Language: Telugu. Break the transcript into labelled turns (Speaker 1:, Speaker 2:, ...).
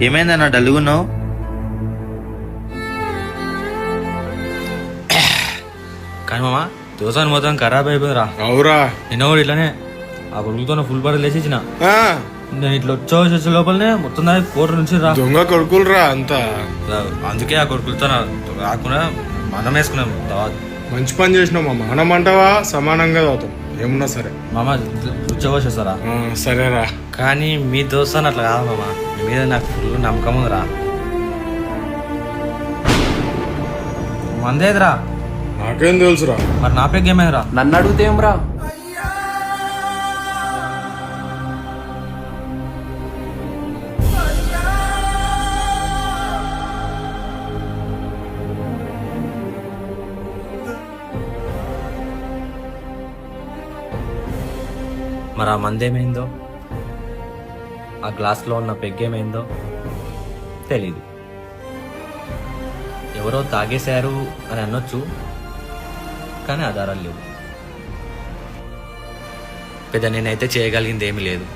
Speaker 1: ఏమైందన్నా డల్లుగున్నావు?
Speaker 2: కానీ మామ దోసాన్ని మొత్తం ఖరాబ్ అయిపోయిందిరా.
Speaker 3: అవురా.
Speaker 2: నిన్న కూడా ఇట్లానే ఆ కొడుకుతో ఫుల్ బాటిల్ వేసేసిన. నేను ఇట్లా వచ్చే లోపలనే మొత్తం దానికి కోట నుంచి రా
Speaker 3: దొంగ కొడుకులరా అంతా.
Speaker 2: అందుకే ఆ కొడుకులతో రాకుండా మనం వేసుకున్నాం.
Speaker 3: మంచి పని చేసినావు మామ. మనం అంటావా సమానంగా తాగుతాం ఏమున్నా సరే.
Speaker 2: మామ రుచవచ్చేస్తారా?
Speaker 3: సరేరా.
Speaker 2: కానీ మీ దోస్తాను అట్లా కాదు మామ. మీ మీద నాకు ఫుల్ నమ్మకం ఉందిరా. మందేదిరా?
Speaker 3: నాకేం తెలుసురా.
Speaker 2: మరి నా పెగ్ ఏమైందిరా?
Speaker 4: నన్ను అడుగుతేమ్రా?
Speaker 2: మరి ఆ మందేమైందో, ఆ గ్లాస్లో ఉన్న పెగ్గేమైందో తెలీదు. ఎవరో తాగేశారు అని అనొచ్చు, కానీ ఆధారాలు లేవు. పెద్ద నేనైతే చేయగలిగింది ఏమీ లేదు.